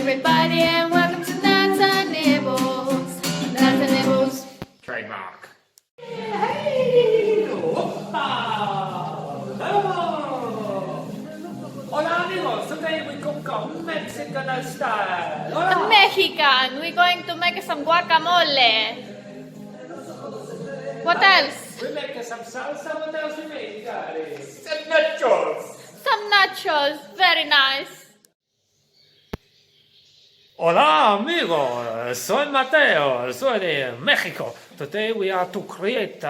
everybody, and welcome to Nata Nibbles. Nata Nibbles. Trademark. Hey! Opa! Hola amigos, today we cook Mexican style. Hola. Mexican. We're going to make some guacamole. What else? We make some salsa. What else we make, guys? Some nachos. Some nachos. Very nice. Hola amigos, soy Mateo, soy de Mexico. Today we are to create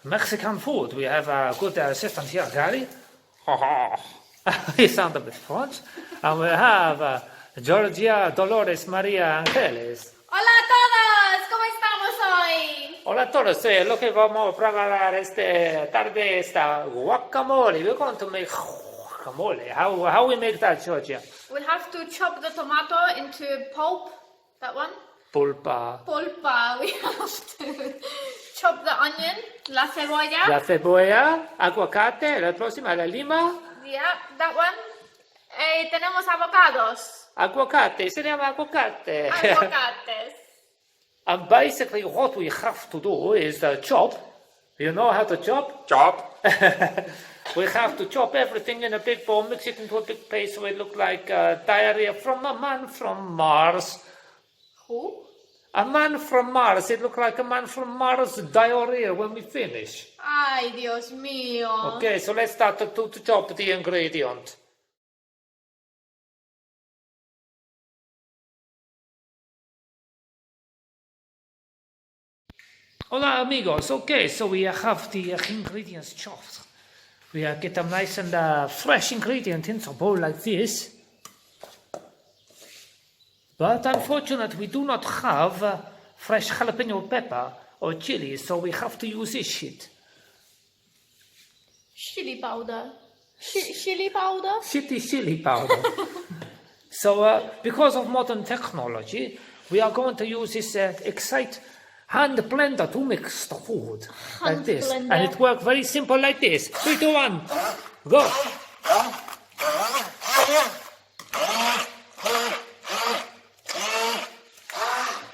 Mexican food. We have a good assistant here, Gary. He sounds a bit French. And we have Georgia Dolores Maria Angeles. Hola a todos. ¿Cómo estamos hoy? Hola a todos, lo que vamos a preparar esta tarde esta guacamole. We're going to make guacamole. How we make that, Georgia? We have to chop the tomato into pulp. That one? Pulpa. Pulpa. We have to chop the onion, la cebolla. La cebolla, aguacate, la próxima, la lima. Yeah, that one. Tenemos avocados. Aguacate, se llama aguacate. Aguacates. And basically what we have to do is chop. You know how to chop? Chop. We have to chop everything in a big bowl, mix it into a big paste so it looks like diarrhea from a man from Mars. Who? A man from Mars. It looks like a man from Mars diarrhea when we finish. Ay, Dios mío. Okay, so let's start to chop the ingredient. Hola amigos, okay, so we have the ingredients chopped. We get them nice and fresh ingredient into a bowl like this. But unfortunately we do not have fresh jalapeno pepper or chili, so we have to use this shit. Chili powder. Chili powder? Shitty chili powder. So because of modern technology, we are going to use this hand blender to mix the food like this. Blender. And it works very simple like this. 3, 2, 1, go.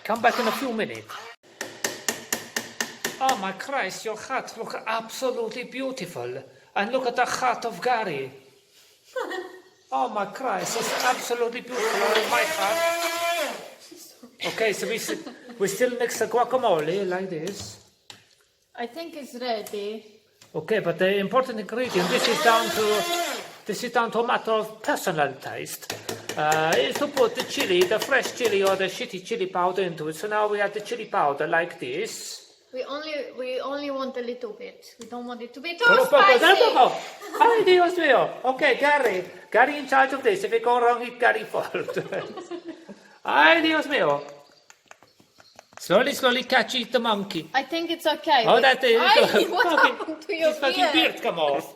Come back in a few minutes. Oh my Christ, your hat looks absolutely beautiful. And look at the hat of Gary. Oh my Christ, it's absolutely beautiful. My hat. Okay, so we still mix the guacamole like this. I think it's ready. Okay, but the important ingredient, this is down to a matter of personal taste, is to put the chili, the fresh chili or the shitty chili powder into it. So now we have the chili powder like this. We only want a little bit. We don't want it to be too Poco, spicy. poco. Ay, Dios mío. Okay, Gary in charge of this. If it goes wrong, it's Gary's fault. Ay, Dios mío. Slowly catch the monkey. I think it's okay. Oh, that is. Ay, what happened to your His fucking beard? beard come off.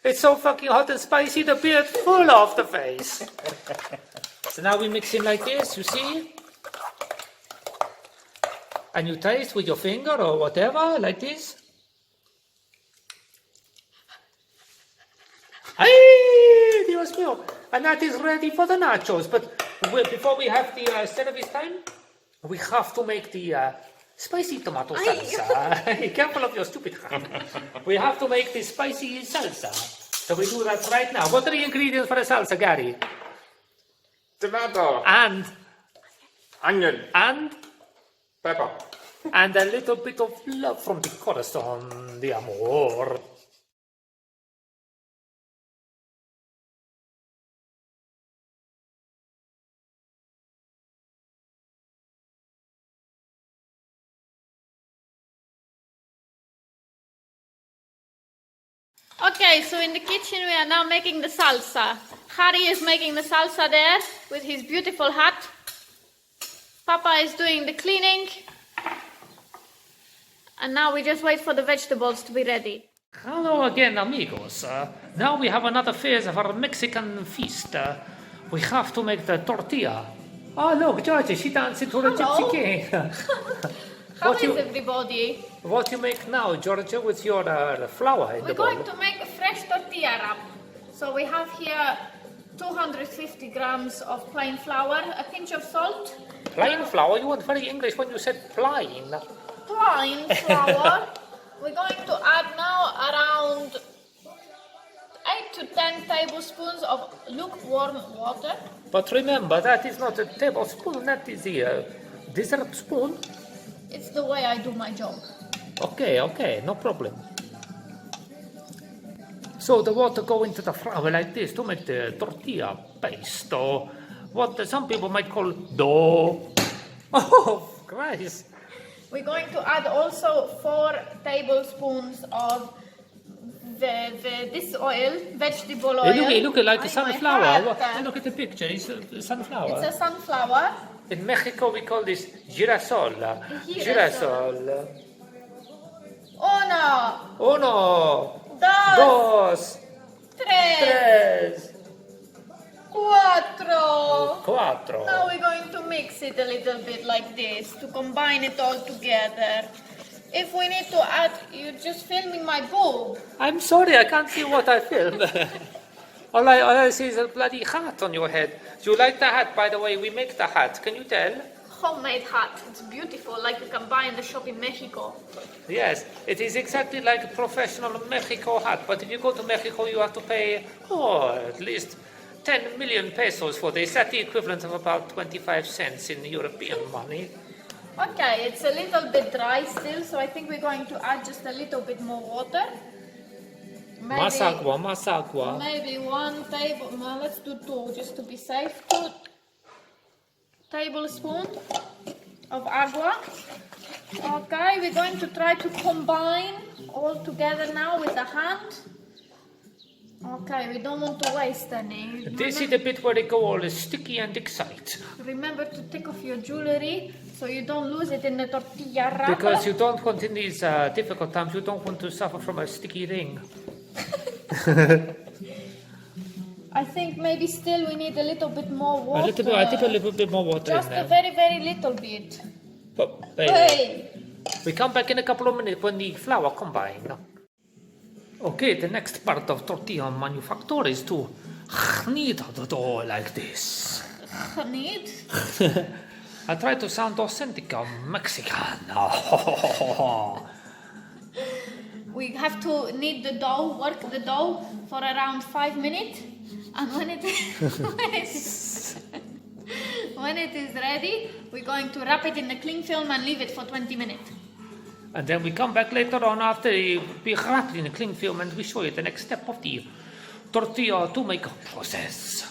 It's so fucking hot and spicy, the beard full off the face. So now we mix in like this, you see? And you taste with your finger or whatever, like this. Ay, Dios mío. And that is ready for the nachos. But before we have the service time, we have to make the spicy tomato salsa. Careful of your stupid hand. We have to make the spicy salsa. So we do that right now. What are the ingredients for the salsa, Gary? Tomato. And Onion. Pepper. And a little bit of love from the corazón de amor. Okay, so in the kitchen we are now making the salsa. Harry is making the salsa there with his beautiful hat. Papa is doing the cleaning. And now we just wait for the vegetables to be ready. Hello again, amigos. Now we have another phase of our Mexican feast. We have to make the tortilla. Oh, look, Georgie, she dancing to the Hello. Gypsy King. How is everybody? What you make now, Georgia, with your flour in We're the bowl? going to make a fresh tortilla wrap. So we have here 250 grams of plain flour, a pinch of salt. Plain flour? You weren't very English when you said plain. Plain flour. We're going to add now around 8 to 10 tablespoons of lukewarm water. But remember, that is not a tablespoon, that is a dessert spoon. It's the way I do my job. Okay, no problem. So the water go into the flour like this to make the tortilla paste, or what some people might call dough. Oh, Christ. We're going to add also 4 tablespoons of this oil, vegetable oil. Look like a Ay, sunflower. my heart. Look at the picture, it's a sunflower. It's a sunflower. In Mexico we call this girasol. Girasol. Uno, Uno, dos, dos, tres, tres, cuatro. cuatro. Now we're going to mix it a little bit like this to combine it all together. If we need to add, you're just filming my boob. I'm sorry, I can't see what I filmed. all I see is a bloody hat on your head. Do you like the hat? By the way, we make the hat. Can you tell? Homemade hat. It's beautiful, like you can buy in the shop in Mexico. Yes, it is exactly like a professional Mexico hat. But if you go to Mexico, you have to pay, at least 10 million pesos for this. That's the equivalent of about 25 cents in European money. Okay, it's a little bit dry still, so I think we're going to add just a little bit more water. Más agua. Maybe 1 table, well, let's do 2 just to be safe. 2 tablespoons of agua. Okay, we're going to try to combine all together now with the hand. Okay, we don't want to waste any. This is the bit where they go all sticky and excite. Remember to take off your jewelry so you don't lose it in the tortilla wrapper. Because you don't want in these difficult times, you don't want to suffer from a sticky ring. I think maybe still we need a little bit more water. I think a little bit more water Just in a there. very, very little bit. But, Hey! we come back in a couple of minutes when the flour combine. Okay, the next part of tortilla manufacture is to knead the dough like this. Need? I try to sound authentic Mexican. We have to knead the dough, work the dough for around 5 minutes. And when it when it is ready, we're going to wrap it in the cling film and leave it for 20 minutes. And then we come back later on after we wrap it in the cling film and we show you the next step of the tortilla to make process.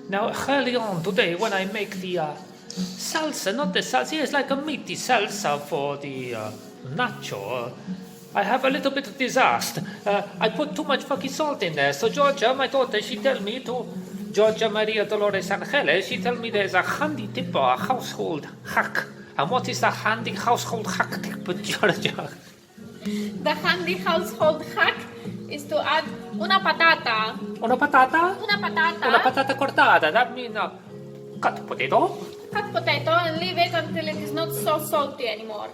Now, early on today, when I make the salsa, not the salsa, it's like a meaty salsa for the nacho. I have a little bit of disaster. I put too much fucking salt in there. So Georgia, my daughter, she tell me to, Georgia Maria Dolores Angeles, she tell me there's a handy tip or a household hack. And what is the handy household hack tip, Georgia? The handy household hack is to add una patata. Una patata? Una patata. Una patata cortada. That means cut potato. Cut potato and leave it until it is not so salty anymore.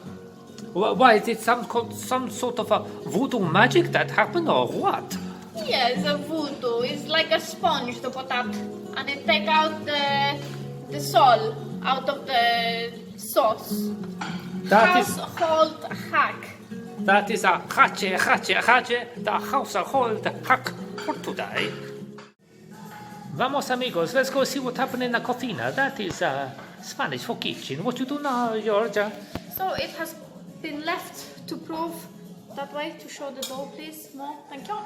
Why, is it some sort of a voodoo magic that happened or what? Yes, a voodoo. It's like a sponge, the potato. And it take out the salt out of the sauce. That is Household hack. a the household hack for today. Vamos amigos, let's go see what happened in the cocina. That is Spanish for kitchen. What you do now, Georgia? So it has been left to proof. That way, to show the dough, please. More, thank you.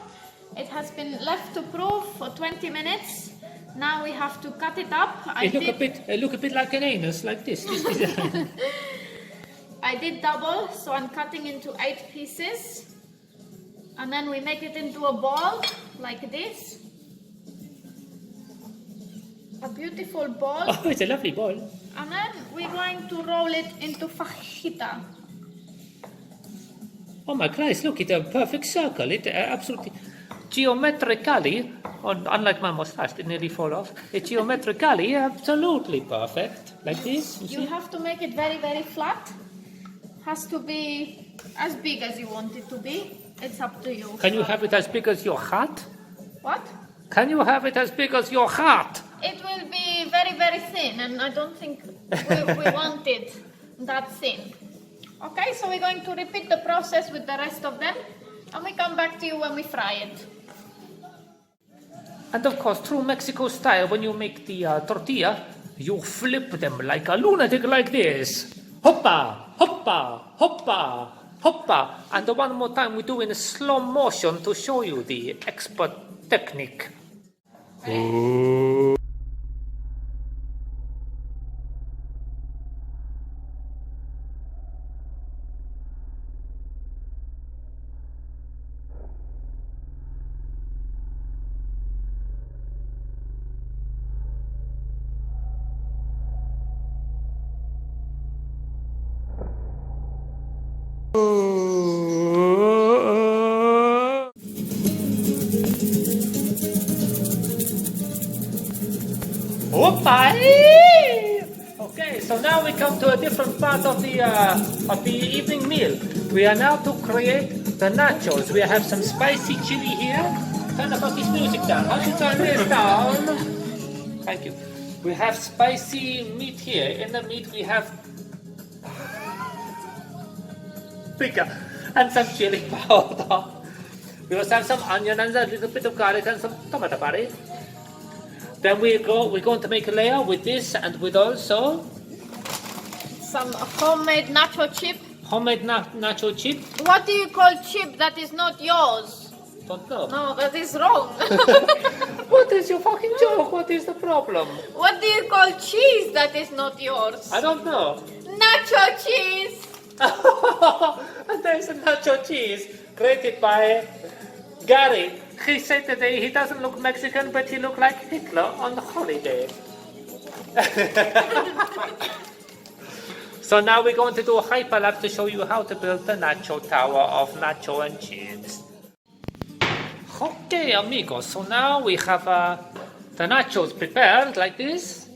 It has been left to proof for 20 minutes. Now we have to cut it up. It look a bit like an anus, like this. I did double, so I'm cutting into 8 pieces. And then we make it into a ball, like this. A beautiful ball. Oh, it's a lovely ball. And then we're going to roll it into fajita. Oh my Christ, look, it's a perfect circle. It absolutely, geometrically, unlike my mustache, it nearly fall off. It's geometrically absolutely perfect. Like this, You have to make it very, very flat. Has to be as big as you want it to be. It's up to you. Can you have it as big as your hat? What? Can you have it as big as your heart? It will be very, very thin, and I don't think we want it that thin. Okay, so we're going to repeat the process with the rest of them, and we come back to you when we fry it. And of course, true Mexico style, when you make the tortilla, you flip them like a lunatic like this. Hoppa, hoppa, hoppa, hoppa. And one more time, we do in slow motion to show you the expert technique. Whoopie! Okay, so now we come to a different part of the evening meal. We are now to create the nachos. We have some spicy chili here. Turn the fucking music down. How to turn this down? Thank you. We have spicy meat here. In the meat we have pickle and some chili powder. We also have some onion and a little bit of garlic and some tomato puree. Then we're going to make a layer with this and with also Some homemade nacho chip. homemade nacho chip. What do you call chip that is not yours? Don't know. No, that is wrong. What is your fucking joke? What is the problem? What do you call cheese that is not yours? I don't know. Nacho cheese. And there's a nacho cheese created by Gary. He said today he doesn't look Mexican, but he looked like Hitler on the holiday. So now we're going to do a hyperlap to show you how to build the nacho tower of nacho and cheese. Okay, amigos. So now we have the nachos prepared like this.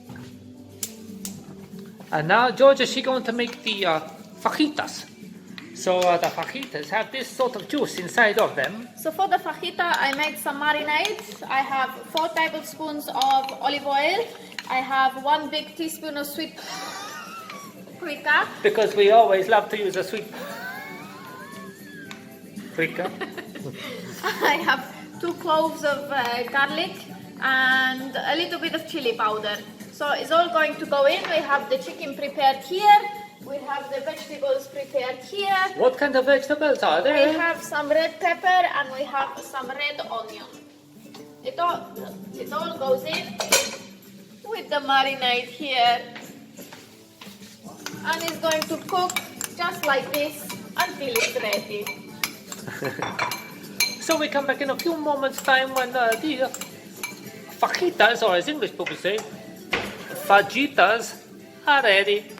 And now Georgia, she's going to make the fajitas. So the fajitas have this sort of juice inside of them. So for the fajita, I made some marinades. I have 4 tablespoons of olive oil. I have 1 big teaspoon of sweet paprika. Because we always love to use a sweet paprika. I have 2 cloves of garlic and a little bit of chili powder. So it's all going to go in. We have the chicken prepared here. We have the vegetables prepared here. What kind of vegetables are We there? have some red pepper and we have some red onion. It all goes in with the marinade here. And it's going to cook just like this until it's ready. So we come back in a few moments time when the fajitas, or as English people say, fajitas are ready.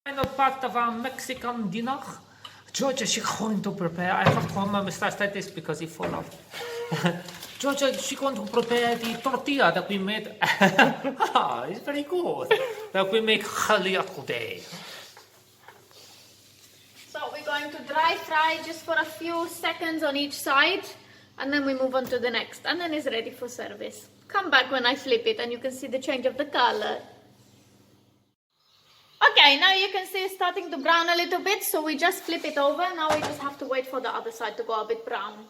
Final part of our Mexican dinner. Georgia, she's going to prepare. I have to hold my mustache like this because it fall off. Georgia, she's going to prepare the tortilla that we made. It's very good. That we make earlier today. So we're going to dry fry just for a few seconds on each side, and then we move on to the next, and then it's ready for service. Come back when I flip it and you can see the change of the color. Okay, now you can see it's starting to brown a little bit, so we just flip it over. Now we just have to wait for the other side to go a bit brown.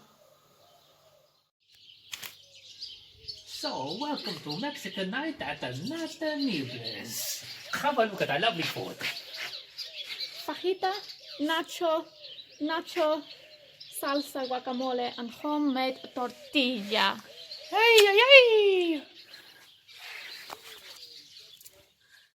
So, welcome to Mexican night at the Nata Nibbles. Have a look at that lovely food. Fajita, nacho, salsa, guacamole, and homemade tortilla. Hey, hey, hey!